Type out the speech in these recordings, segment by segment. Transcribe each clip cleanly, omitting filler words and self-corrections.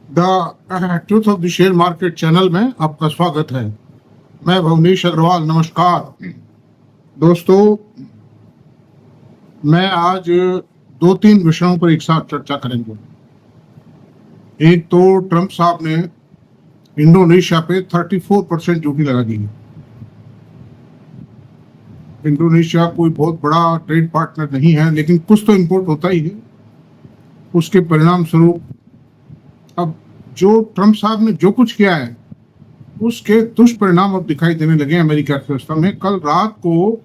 The truth of the share market channel में आपका स्वागत है। मैं भुवनेश अग्रवाल। नमस्कार दोस्तों, मैं आज दो तीन विषयों पर एक साथ चर्चा करेंगे। एक तो ट्रंप साहब ने इंडोनेशिया पे 34% ड्यूटी लगा दी है। इंडोनेशिया कोई बहुत बड़ा ट्रेड पार्टनर नहीं है, लेकिन कुछ तो इंपोर्ट होता ही है। उसके परिणाम स्वरूप अब जो ट्रंप साहब ने जो कुछ किया है उसके दुष्परिणाम अब दिखाई देने लगे अमेरिका अर्थव्यवस्था में। कल रात को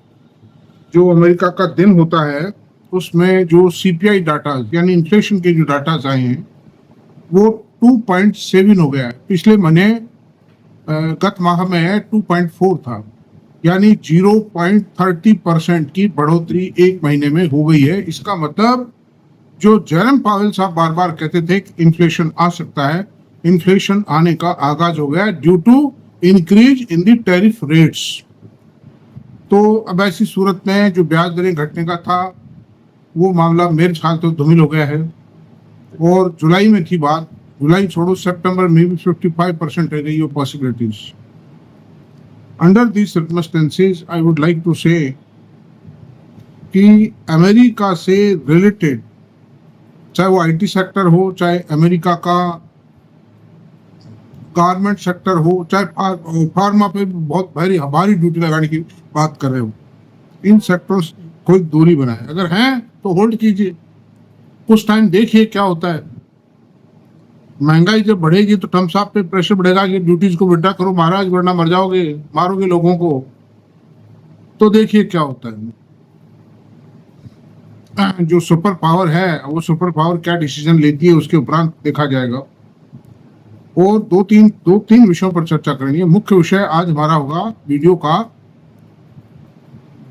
जो अमेरिका का दिन होता है उसमें जो सीपीआई डाटा यानी इन्फ्लेशन के जो डाटा आए हैं वो 2.7 हो गया है। पिछले महीने गत माह में 2.4 था, यानी 0.30% की बढ़ोतरी एक महीने में हो गई है। इसका मतलब जो जेरम पावेल साहब बार बार कहते थे कि इन्फ्लेशन आ सकता है, इन्फ्लेशन आने का आगाज हो गया due to increase in the tariff rates. तो अब ऐसी सूरत में जो ब्याज दरें घटने का था वो मामला मेरे ख्याल तो धूमिल हो गया है। और जुलाई में थी बात, जुलाई छोड़ो, सितंबर में भी 55% रह गई वो possibilities. Under these circumstances I would like to say कि अमेरिका से रिलेटेड, चाहे वो आईटी सेक्टर हो, चाहे अमेरिका का गारमेंट सेक्टर हो, चाहे फार्मा पे बहुत भारी ड्यूटी लगाने की बात कर रहे हो, इन सेक्टरों से कोई दूरी बनाए। अगर हैं तो होल्ड कीजिए, कुछ टाइम देखिए क्या होता है। महंगाई जब बढ़ेगी तो ट्रंप साहब पे प्रेशर बढ़ेगा कि ड्यूटीज को विड्रॉ करो महाराज, वरना मर जाओगे, मारोगे लोगों को। तो देखिए क्या होता है। जो सुपर पावर है वो सुपर पावर क्या डिसीजन लेती है उसके उपरांत देखा जाएगा। और दो तीन विषयों पर चर्चा करनी है। मुख्य विषय आज हमारा होगा वीडियो का,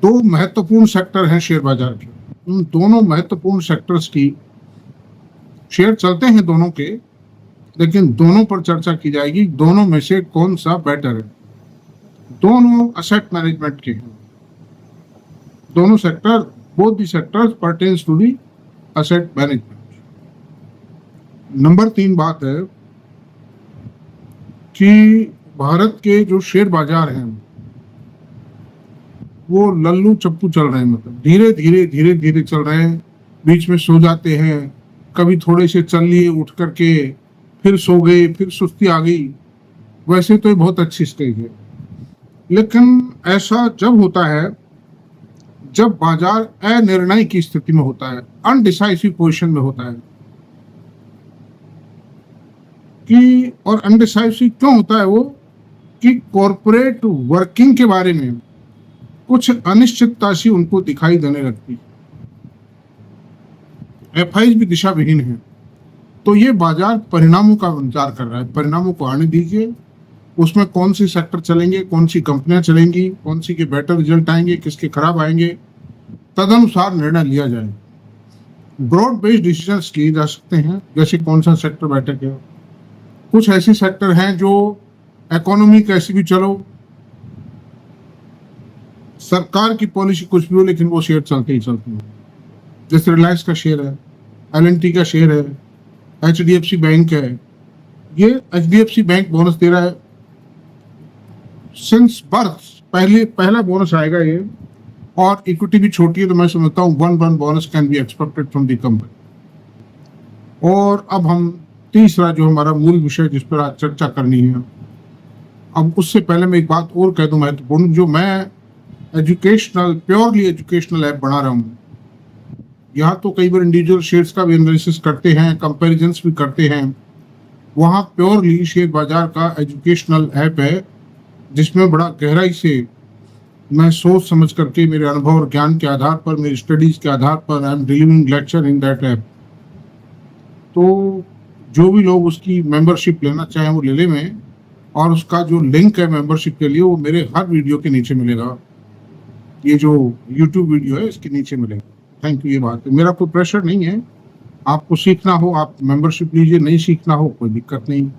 दो महत्वपूर्ण सेक्टर हैं शेयर बाजार के। उन दोनों महत्वपूर्ण सेक्टर्स की शेयर चलते हैं दोनों के, लेकिन दोनों पर चर्चा की जाएगी। दोनों में से कौन सा बेटर है। दोनों असेट मैनेजमेंट के हैं। दोनों sector, both the sectors pertains to the asset management। Number 3 बात है कि भारत के जो शेयर बाजार हैं वो लल्लू चप्पू चल रहे हैं, मतलब धीरे धीरे चल रहे हैं। बीच में सो जाते हैं, कभी थोड़े से चल लिए उठ करके, फिर सो गए, फिर सुस्ती आ गई। वैसे तो ये बहुत अच्छी स्टेज है, लेकिन ऐसा जब होता है जब बाजार अनिर्णय की स्थिति में होता है, अनडिसाइसिव पोजीशन में होता है। कि और अनडिसाइसिव क्यों होता है वो, कि कॉर्पोरेट वर्किंग के बारे में कुछ अनिश्चितता सी उनको दिखाई देने लगती है। एफआईज भी दिशा विहीन है। तो ये बाजार परिणामों का इंतजार कर रहा है। परिणामों को आने दीजिए, उसमें कौन सी सेक्टर चलेंगे, कौन सी कंपनियां चलेंगी, कौन सी के बेटर रिजल्ट आएंगे, किसके खराब आएंगे, तदनुसार निर्णय लिया जाए। ब्रॉड बेस्ड डिसीजंस किए जा सकते हैं, जैसे कौन सा सेक्टर बेटर है। कुछ ऐसे सेक्टर हैं जो इकोनॉमी कैसी भी चलो, सरकार की पॉलिसी कुछ भी हो, लेकिन वो शेयर चलते ही चलते हैं। जैसे रिलायंस का शेयर है, एल&टी का शेयर है, एचडीएफसी बैंक है। ये एचडीएफसी बैंक बोनस दे रहा है सिंस बर्थ, पहला बोनस आएगा ये। और इक्विटी भी छोटी है, तो मैं समझता हूँ 1 bonus can be expected from the company. और अब हम तीसरा जो हमारा मूल विषय जिस पर आज चर्चा करनी है, अब उससे पहले मैं एक बात और कह दूं महत्वपूर्ण, जो मैं प्योरली एजुकेशनल ऐप बना रहा हूँ। यहाँ तो कई बार इंडिविजुअल शेयर्स का भी एनालिसिस करते हैं, कंपेरिजन्स भी करते हैं। वहाँ प्योरली शेयर बाजार का एजुकेशनल ऐप है, जिसमें बड़ा गहराई से मैं सोच समझ करके, मेरे अनुभव और ज्ञान के आधार पर, मेरी स्टडीज के आधार पर, I am delivering lecture in that app. तो जो भी लोग उसकी मेंबरशिप लेना चाहें वो ले लें में, और उसका जो लिंक है मेंबरशिप के लिए वो मेरे हर वीडियो के नीचे मिलेगा। ये जो यूट्यूब वीडियो है इसके नीचे मिलेगा। Thank you. ये बात है, मेरा कोई प्रेशर नहीं है। आपको सीखना हो आप मेंबरशिप लीजिए, नहीं सीखना हो कोई दिक्कत नहीं।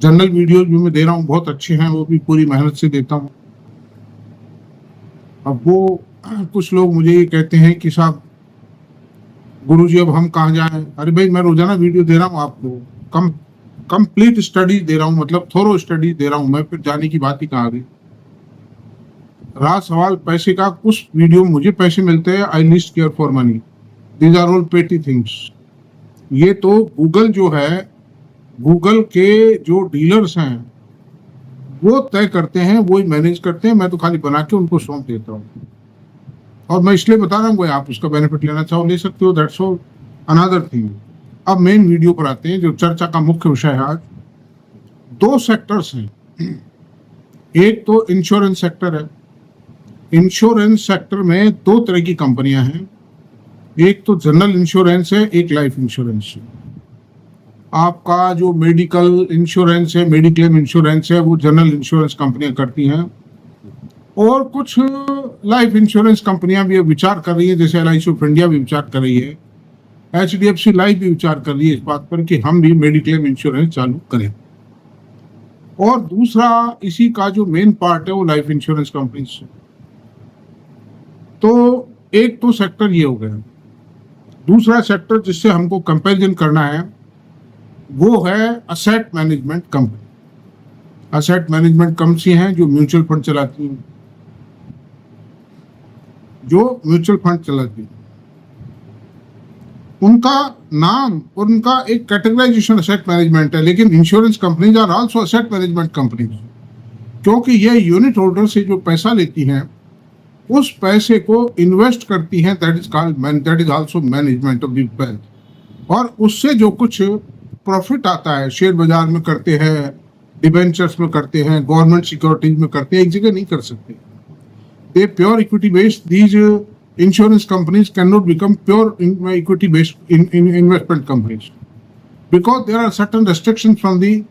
जनरल वीडियो जो मैं दे रहा हूँ बहुत अच्छे हैं, वो भी पूरी मेहनत से देता हूँ। अब वो कुछ लोग मुझे ये कहते हैं कि साहब गुरुजी अब हम कहाँ जाएं। अरे भाई, मैं रोजाना वीडियो दे रहा हूँ आपको, कम कंप्लीट स्टडी दे रहा हूं, मतलब थोरो स्टडी दे रहा हूं मैं, फिर जाने की बात ही कहाँ आ गई। रहा सवाल पैसे का, कुछ वीडियो मुझे पैसे मिलते हैं, I least care for money, these are all petty things. ये तो गूगल जो है, गूगल के जो डीलर्स हैं वो तय करते हैं, वो ही मैनेज करते हैं, मैं तो खाली बना के उनको सौंप देता हूँ। और मैं इसलिए बता रहा हूँ, आप उसका बेनिफिट लेना चाहो ले सकते हो, दैट्स ऑल, अनदर थिंग। अब मेन वीडियो पर आते हैं, जो चर्चा का मुख्य विषय है आज। दो सेक्टर्स हैं, एक तो इंश्योरेंस सेक्टर है। इंश्योरेंस सेक्टर में दो तरह की कंपनियां हैं, एक तो जनरल इंश्योरेंस है, एक लाइफ इंश्योरेंस है। आपका जो मेडिकल इंश्योरेंस है, मेडिक्लेम इंश्योरेंस है, वो जनरल इंश्योरेंस कंपनियां करती हैं, और कुछ लाइफ इंश्योरेंस कंपनियां भी विचार कर रही है, जैसे LIC ऑफ इंडिया भी विचार कर रही है, HDFC लाइफ भी विचार कर रही है इस बात पर कि हम भी मेडिक्लेम इंश्योरेंस चालू करें। और दूसरा इसी का जो मेन पार्ट है वो लाइफ इंश्योरेंस कंपनी से। तो एक तो सेक्टर ये हो गया। दूसरा सेक्टर जिससे हमको कंपैरिजन करना है वो है asset management company. Asset management company हैं जो म्यूचुअल फंड चलाती हैं, उनका नाम और उनका एक कैटेगराइजेशन असेट मैनेजमेंट है, लेकिन insurance companies are also asset management companies, क्योंकि ये यूनिट होल्डर से जो पैसा लेती हैं उस पैसे को इन्वेस्ट करती हैं, that is also management of the wealth. और उससे जो कुछ प्रॉफिट आता है, शेयर बाजार में करते हैं, डिबेंचर्स में करते हैं, गवर्नमेंट सिक्योरिटीज में करते हैं, एक जगह नहीं कर सकते। They pure equity based, these insurance companies cannot become pure equity based in investment companies, because there are certain restrictions from the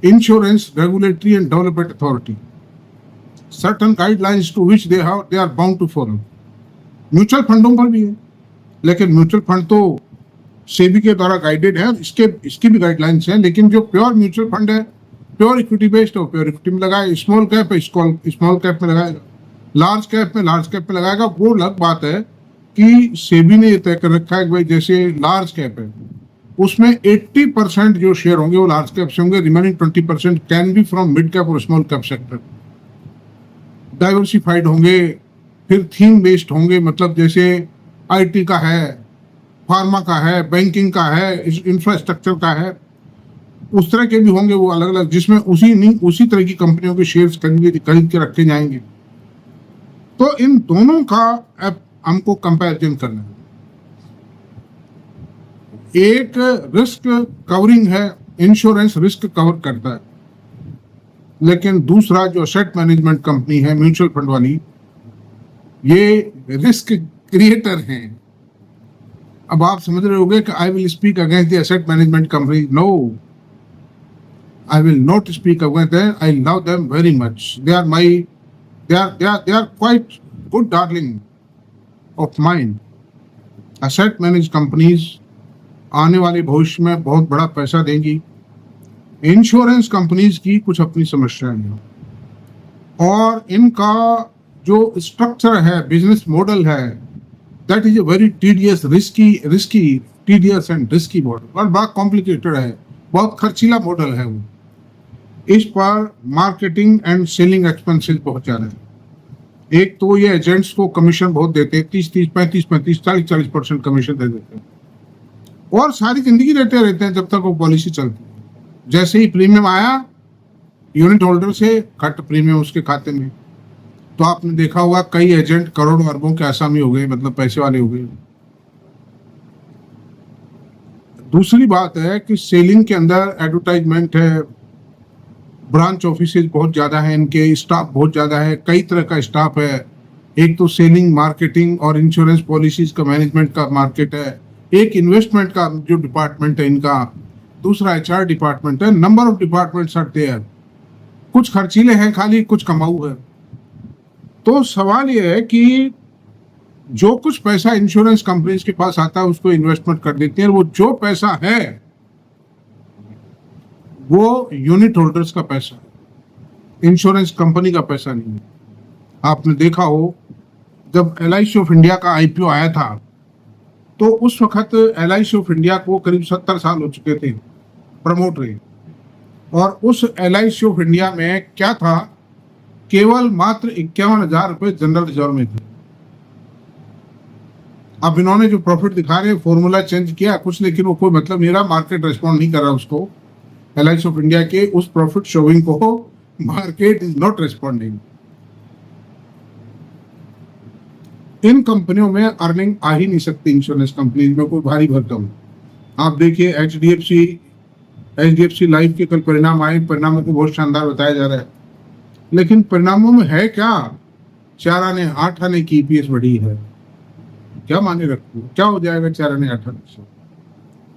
insurance regulatory and development authority, certain guidelines to which they are bound to follow। Mutual फंडों पर भी है, लेकिन mutual fund तो सेबी के द्वारा guided है, इसकी भी गाइडलाइंस है, लेकिन जो प्योर म्यूचुअल फंड है, pure equity based, pure equity में लगाए, स्मॉल कैप है स्मॉल कैप में लगाएगा, लार्ज कैप में लगाएगा। वो अलग बात है कि सेबी ने ये तय कर रखा है कि भाई जैसे लार्ज कैप है उसमें 80% जो शेयर होंगे वो लार्ज कैप से होंगे, remaining 20% can be from mid cap और स्मॉल कैप सेक्टर। डाइवर्सिफाइड होंगे, फिर थीम बेस्ड होंगे, मतलब जैसे IT का है, फार्मा का है, बैंकिंग का है, इंफ्रास्ट्रक्चर का है, उस तरह के भी होंगे वो अलग अलग, जिसमें उसी तरह की कंपनियों के शेयर्स खरीद के रखे जाएंगे। तो इन दोनों का हमको कंपैरिजन करना है। एक रिस्क कवरिंग है, इंश्योरेंस रिस्क कवर करता है, लेकिन दूसरा जो असेट मैनेजमेंट कंपनी है म्यूचुअल फंड वाली, ये रिस्क क्रिएटर हैं। अब आप समझ रहे होंगे कि I will speak against the asset management company. No, I will not speak against them, I love them very much, they are quite good darling of mine। asset managed companies आने वाले भविष्य में बहुत बड़ा पैसा देंगी। इंश्योरेंस कंपनीज की कुछ अपनी समस्याएं हैं, और इनका जो स्ट्रक्चर है, बिजनेस मॉडल है, that is a very tedious tedious and risky model, और बड़ा कॉम्प्लिकेटेड है, बहुत खर्चीला मॉडल है वो। इस पर मार्केटिंग एंड सेलिंग एक्सपेंसेस बहुत ज्यादा है। एक तो ये एजेंट्स को कमीशन बहुत देते हैं, 30-30, 35-35, 40-40% कमीशन दे देते हैं, और सारी जिंदगी देते रहते हैं जब तक वो पॉलिसी चलती है। जैसे ही प्रीमियम आया यूनिट होल्डर से कट प्रीमियम उसके खाते में, तो आपने देखा होगा कई एजेंट करोड़ों अरबों के आसामी हो गए, मतलब पैसे वाले हो गए। दूसरी बात है कि सेलिंग के अंदर एडवर्टाइजमेंट है, ब्रांच ऑफिसेज बहुत ज़्यादा है, इनके स्टाफ बहुत ज़्यादा है, कई तरह का स्टाफ है। एक तो सेलिंग, मार्केटिंग और इंश्योरेंस पॉलिसीज का मैनेजमेंट का मार्केट है, एक इन्वेस्टमेंट का जो डिपार्टमेंट है इनका, दूसरा HR डिपार्टमेंट है। Number of departments are there, कुछ खर्चीले हैं खाली, कुछ कमाऊ है। तो सवाल यह है कि जो कुछ पैसा इंश्योरेंस कंपनीज के पास आता है उसको इन्वेस्टमेंट कर देती हैं, वो जो पैसा है वो यूनिट होल्डर्स का पैसा है, इंश्योरेंस कंपनी का पैसा नहीं है। आपने देखा हो जब LIC ऑफ इंडिया का IPO आया था, तो उस वक्त LIC ऑफ इंडिया को करीब 70 साल हो चुके थे प्रमोट रहे, और उस LIC ऑफ इंडिया में क्या था, केवल मात्र 51,000 रुपए जनरल रिजर्व में थे। अब इन्होंने जो प्रॉफिट दिखा रहे हैं, फॉर्मूला चेंज किया कुछ, लेकिन वो कोई मतलब नहीं रहा, मार्केट रेस्पॉन्ड नहीं कर रहा उसको। LIC ऑफ इंडिया के उस प्रॉफिट शोइंग को मार्केट इज नॉट रेस्पॉन्डिंग। इन कंपनियों में अर्निंग आ ही नहीं सकती, इंश्योरेंस कंपनी में कोई भारी भरकम। आप देखिए HDFC लाइफ के कल परिणाम आए, परिणामों को बहुत शानदार बताया जा रहा है, लेकिन परिणामों में है क्या, 4 आने 8 आने की EPS बढ़ी है, क्या माने रखो, क्या हो जाएगा 4 आने 8 आने से।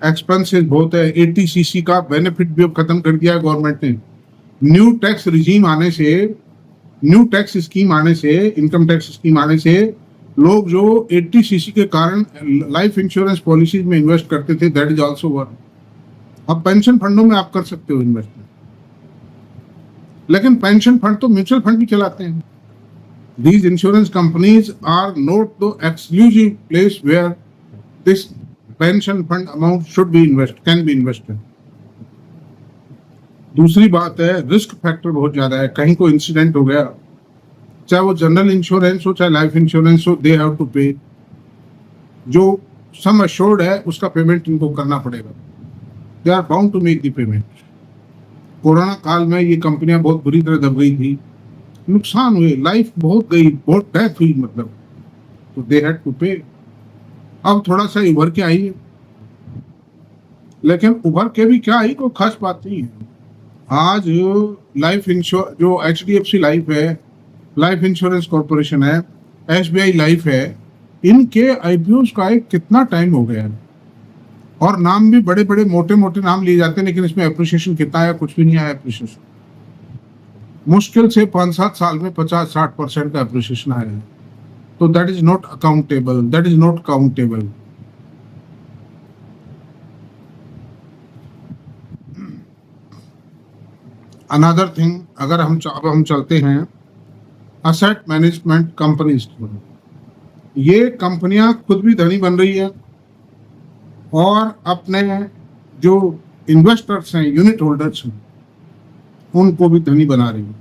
एक्सपेंसेस बहुत है, 80cc का बेनिफिट भी अब खत्म कर दिया है गवर्नमेंट ने। न्यू टैक्स स्कीम आने से, इनकम टैक्स स्कीम आने से लोग जो 80cc के कारण लाइफ इंश्योरेंस पॉलिसीज में इन्वेस्ट करते थे, दैट इज आल्सो वन। अब पेंशन फंडों में आप कर सकते हो इन्वेस्टमेंट, लेकिन पेंशन फंड तो म्यूचुअल फंड भी चलाते हैं। These insurance companies are not the exclusive place where this pension fund amount can be invested. दूसरी बात है, रिस्क फैक्टर बहुत ज्यादा है। कहीं कोई इंसिडेंट हो गया, चाहे वो जनरल इंश्योरेंस हो चाहे लाइफ इंश्योरेंस हो, दे हैव टू पे। जो सम अश्योर्ड है उसका पेमेंट इनको करना पड़ेगा, they are bound to make the payment. Corona काल में ये कंपनियां बहुत बुरी तरह दब गई थी, नुकसान हुए, लाइफ बहुत गई, बहुत डेथ हुई, मतलब तो दे हैड टू पे। अब थोड़ा सा उभर के आई है, लेकिन उभर के भी क्या आई, कोई खास बात नहीं है। आज लाइफ इंश्योर जो HDFC लाइफ है, लाइफ इंश्योरेंस कॉर्पोरेशन है, SBI लाइफ है, इनके IPOs का कितना टाइम हो गया है, और नाम भी बड़े बड़े मोटे मोटे नाम लिए जाते हैं, लेकिन इसमें एप्रिसिएशन कितना आया, कुछ भी नहीं आया एप्रिसिएशन। मुश्किल से 5-7 साल में 50-60% का एप्रिसिएशन आया है, तो that is not accountable, that is not countable. Another thing, अगर हम चलते हैं असेट मैनेजमेंट कंपनीज, ये कंपनियां खुद भी धनी बन रही है और अपने जो इन्वेस्टर्स हैं, यूनिट होल्डर्स हैं, उनको भी धनी बना रही है।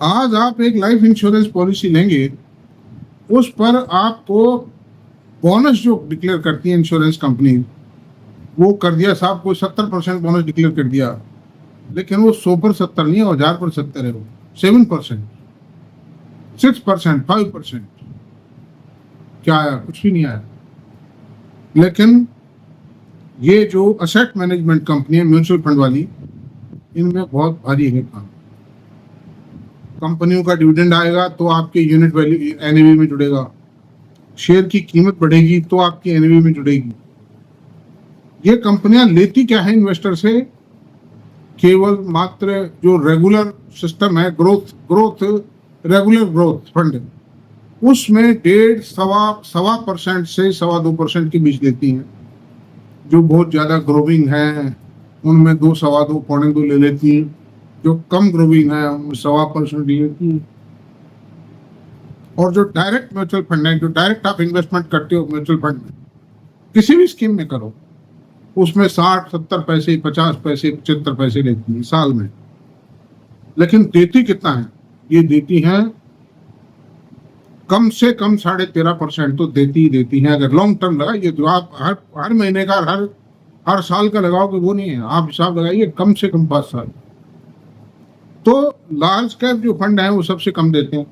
आज आप एक लाइफ इंश्योरेंस पॉलिसी लेंगे, उस पर आपको बोनस जो डिक्लेयर करती है इंश्योरेंस कंपनी, वो कर दिया साहब को 70% बोनस डिक्लेयर कर दिया, लेकिन वो 100 पर 70 नहीं है, 1000 पर 70 है, वो 7%, 6%, 5%, क्या आया, कुछ भी नहीं आया। लेकिन ये जो असेट मैनेजमेंट कंपनी है, म्यूचुअल फंड वाली, इनमें बहुत भारी है काम। कंपनियों का डिविडेंड आएगा तो आपके यूनिट वैल्यू NAV में जुड़ेगा, शेयर की कीमत बढ़ेगी तो आपकी NAV में जुड़ेगी। ये कंपनियां लेती क्या है इन्वेस्टर से, केवल मात्र जो रेगुलर सिस्टम है, रेगुलर ग्रोथ फंड, उसमें 1.5-1.25% से 2.25% के बीच देती हैं। जो बहुत ज्यादा ग्रोविंग है उनमें 2-2.25, 2.25 ले लेती हैं, जो कम ग्रोविंग है उनमें 1.25% ले लेती हैं। और जो डायरेक्ट म्यूचुअल फंड है, जो डायरेक्ट आप इन्वेस्टमेंट करते हो म्यूचुअल फंड में, किसी भी स्कीम में करो, उसमें 60-70 पैसे, 50 पैसे, 75 पैसे लेती है साल में। लेकिन देती कितना है, ये देती है कम से कम 13.5% तो देती ही देती है। अगर लॉन्ग टर्म लगाइए तो आप हर महीने का, हर साल का लगाओगे वो नहीं है, आप हिसाब लगाइए कम से कम 5 साल। तो लार्ज कैप जो फंड है वो सबसे कम देते हैं,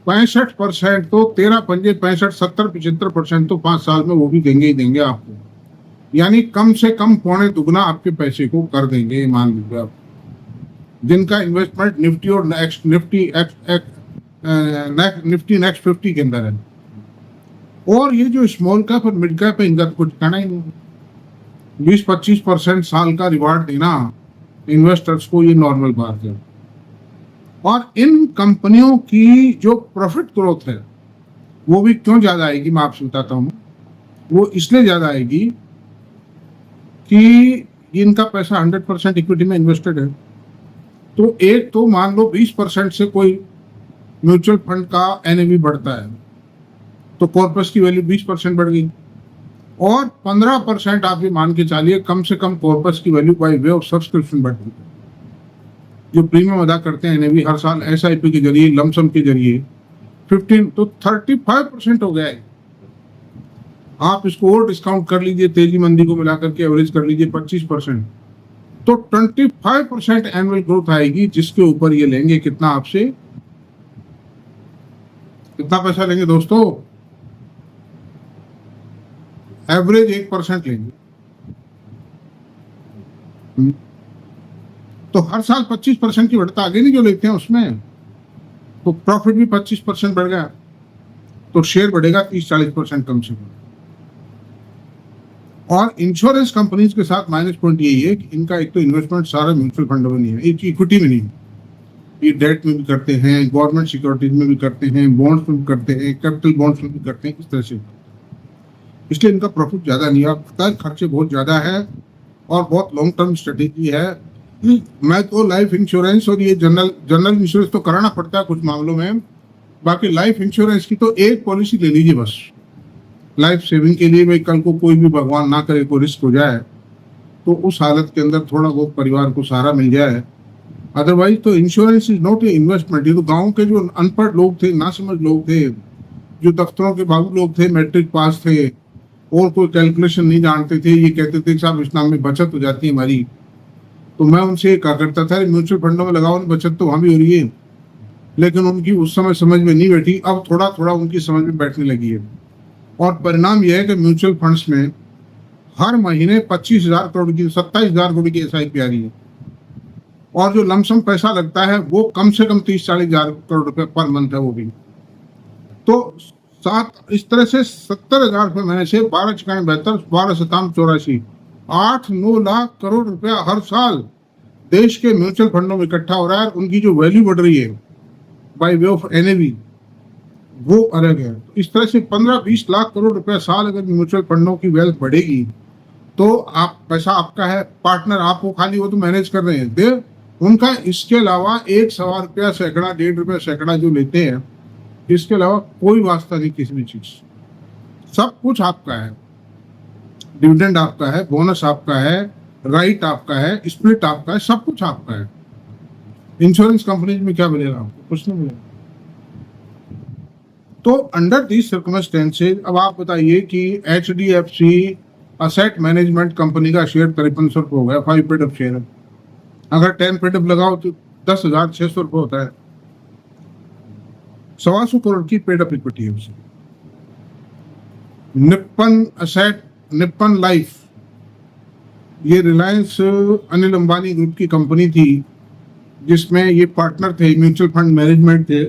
65% तो 13 पंजे 65, 70, 75% तो 5 साल में वो भी देंगे ही देंगे आपको। यानी कम से कम 2.25 दुगना आपके पैसे को कर देंगे, मान लीजिए आप। जिनका इन्वेस्टमेंट निफ्टी और निफ्टी नेक्स्ट 50 के अंदर है, और ये जो स्मॉल कैप और मिड कैप है, इनका कुछ कहना ही नहीं। 20-25% साल का रिवार्ड देना इन्वेस्टर्स को, ये नॉर्मल बात है। और इन कंपनियों की जो प्रॉफिट ग्रोथ है वो भी क्यों ज्यादा आएगी, मैं आपसे बताता हूँ। वो इसलिए ज्यादा आएगी कि इनका पैसा 100% इक्विटी में इन्वेस्टेड है। तो एक तो मान लो 20% से कोई म्यूचुअल फंड का NAV बढ़ता है, तो कॉर्पस की वैल्यू 20% बढ़ गई, और 15% आप ये मान के चलिए कम से कम कॉर्पस की value by way of subscription बढ़ती है। जो प्रीमियम अदा करते हैं एनएवी हर साल एसआईपी के जरिए, लमसम के जरिए 15 तो 35% हो गया है। आप इसको और डिस्काउंट कर लीजिए, तेजी मंदी को मिलाकर के एवरेज कर लीजिए 25%, तो 25% एनुअल ग्रोथ आएगी, जिसके ऊपर ये लेंगे कितना आपसे, कितना पैसा लेंगे दोस्तों, एवरेज 1% लेंगे। तो हर साल 25% की बढ़ता आगे नहीं जो लेते हैं उसमें, तो प्रॉफिट भी 25% बढ़ गया, तो शेयर बढ़ेगा 30-40% कम से कम। और इंश्योरेंस कंपनीज के साथ माइनस पॉइंट यही है कि इनका एक तो इन्वेस्टमेंट सारा म्यूचुअल फंड में नहीं है, एक इक्विटी में नहीं है, ये डेट में भी करते हैं, गवर्नमेंट सिक्योरिटीज में भी करते हैं, बॉन्ड्स में भी करते हैं, कैपिटल बॉन्ड्स में भी करते हैं, इस तरह से। इसलिए इनका प्रॉफिट ज्यादा नहीं है, खर्चे बहुत ज्यादा है और बहुत लॉन्ग टर्म स्ट्रेटेजी है। मैं तो लाइफ इंश्योरेंस और ये जनरल इंश्योरेंस तो कराना पड़ता है कुछ मामलों में, बाकी लाइफ इंश्योरेंस की तो एक पॉलिसी ले लीजिए बस, लाइफ सेविंग के लिए। भाई कल को कोई भी भगवान ना करे कोई रिस्क हो जाए तो उस हालत के अंदर थोड़ा बहुत परिवार को सहारा मिल जाए। अदरवाइज तो insurance is not a investment. ये तो गाँव के जो अनपढ़ लोग थे, नासमझ लोग थे, जो दफ्तरों के बाबू लोग थे, मैट्रिक पास थे और कोई कैलकुलेशन नहीं जानते थे, ये कहते थे साहब इस नाम में बचत हो जाती है हमारी, तो मैं उनसे कहा करता था म्यूचुअल फंडों में लगाओ, बचत तो वहां भी हो रही है। लेकिन उनकी उस समय समझ में नहीं बैठी, अब थोड़ा थोड़ा उनकी समझ में बैठने लगी है। और परिणाम यह है कि म्यूचुअल फंड्स में हर महीने 25,000 करोड़ की, 27,000 करोड़ की एसआईपी आ रही है, और जो लमसम पैसा लगता है वो कम से कम 30-40,000 करोड़ रुपए पर मंथ है वो भी। तो इस तरह से 70,000 रुपये महीने से 12 बेहतर 12-7-84 8-9 लाख करोड़ रुपया हर साल देश के म्यूचुअल फंडों में इकट्ठा हो रहा है। उनकी जो वैल्यू बढ़ रही है बाय वे ऑफ एनएवी वो अलग है। इस तरह से 15-20 लाख करोड़ रुपया साल अगर म्यूचुअल फंडों की वेल्थ बढ़ेगी तो आप पैसा आपका है, पार्टनर आपको खाली वो तो मैनेज कर रहे हैं दे उनका। इसके अलावा 1 सवा रुपया सैकड़ा, 1.5 रुपया सैकड़ा जो लेते हैं, इसके अलावा कोई वास्ता नहीं किसी भी चीज। सब कुछ आपका है, डिविडेंड आपका है, बोनस आपका है, राइट आपका है, स्प्लिट आपका है, सब कुछ आपका है। इंश्योरेंस कंपनीज में क्या मिलेगा आपको? कुछ नहीं मिलेगा। तो अंडर दीज सर्कमस्टेंसेज अब आप बताइए कि HDFC असेट मैनेजमेंट कंपनी का शेयर 5300 रुपये हो गया, 5 पेड अप शेयर है। अगर 10 पेड अप लगाओ तो 10,600 रुपये होता है। 125 करोड़ की पेड अप इक्विटी है उसे। निप्पन लाइफ, ये रिलायंस अनिल अंबानी ग्रुप की कंपनी थी जिसमें ये पार्टनर थे, म्यूचुअल फंड मैनेजमेंट थे,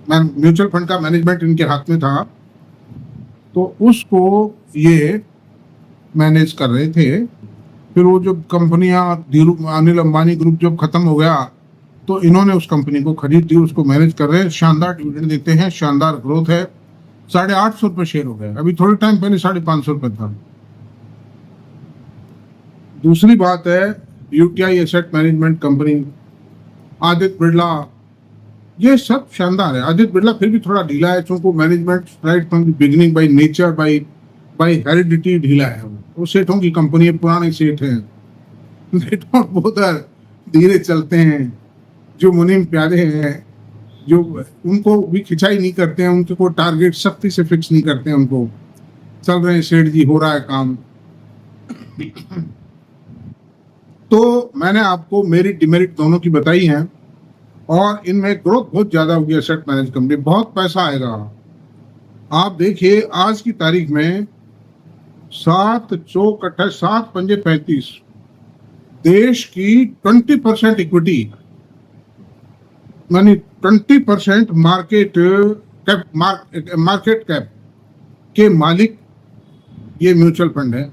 म्यूचुअल फंड का मैनेजमेंट इनके हाथ में था, तो उसको ये मैनेज कर रहे थे। फिर वो जब कंपनियां अनिल अंबानी ग्रुप जब खत्म हो गया तो इन्होंने उस कंपनी को खरीद ली, उसको मैनेज कर रहे हैं, शानदार डिविडेंड देते हैं, शानदार ग्रोथ है। 850 रुपये शेयर हो गया, अभी थोड़े टाइम पहले 550 रुपये था। दूसरी बात है UTI asset management company, Aditya Birla, ये सब शानदार है। आदित्य बिरला फिर भी थोड़ा ढीला है, क्योंकि management right from the beginning by nature by heredity ढीला है। वो सेठों की कंपनी है, पुराने सेठ हैं, बहुत धीरे चलते हैं, जो मुनीम प्यारे हैं, जो उनको भी खिंचाई नहीं करते हैं, उनके को टारगेट सख्ती से फिक्स नहीं करते हैं, उनको चल रहे हैं सेठ जी, हो रहा है काम। तो मैंने आपको मेरिट डिमेरिट दोनों की बताई हैं, और इनमें ग्रोथ बहुत ज्यादा होगी। एसेट मैनेज कंपनी बहुत पैसा आएगा। आप देखिए आज की तारीख में 7 चौक 28 7 पंजे 35 देश की 20% इक्विटी यानी 20% मार्केट कैप के मालिक ये म्यूचुअल फंड है।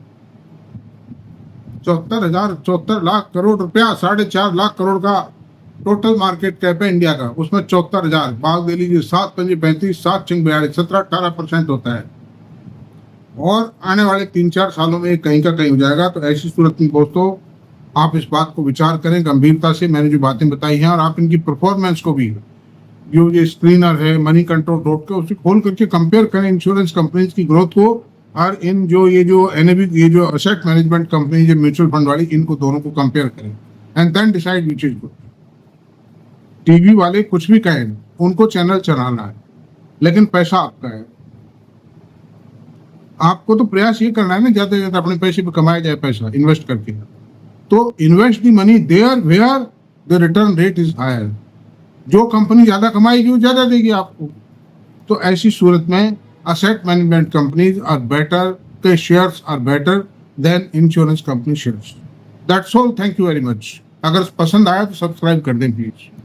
74 लाख करोड़ रुपया, 4.5 लाख करोड़ का टोटल मार्केट कैप है इंडिया का, उसमें 74,000 भाग दे लीजिए, 7 पंजे 35 7 छिंग 42 17-18% होता है। और आने वाले 3-4 सालों में कहीं का कहीं हो जाएगा। तो ऐसी सूरत में दोस्तों आप इस बात को विचार करें गंभीरता से, मैंने जो बातें बताई हैं, और आप इनकी परफॉर्मेंस को भी, जो ये स्क्रीनर है मनी कंट्रोल डॉट के, उसे खोल करके कंपेयर करें इंश्योरेंस कंपनीज की ग्रोथ को और इन जो एनएबी ये जो असेट मैनेजमेंट कंपनी जो म्यूचुअल फंड वाली, इनको दोनों को कंपेयर करें and then decide which is good. TV वाले कुछ भी कहें, उनको चैनल चलाना है, लेकिन पैसा आपका है। आपको तो प्रयास ये करना है ना, ज्यादा से ज्यादा अपने पैसे पे कमाया जाए पैसा इन्वेस्ट करके। तो invest the money there where the return rate is higher. जो कंपनी ज्यादा कमाएगी वो ज्यादा देगी आपको। तो ऐसी सूरत में asset management companies are better, के shares are better than insurance company shares. That's all, thank you very much. अगर पसंद आया तो सब्सक्राइब कर दें प्लीज।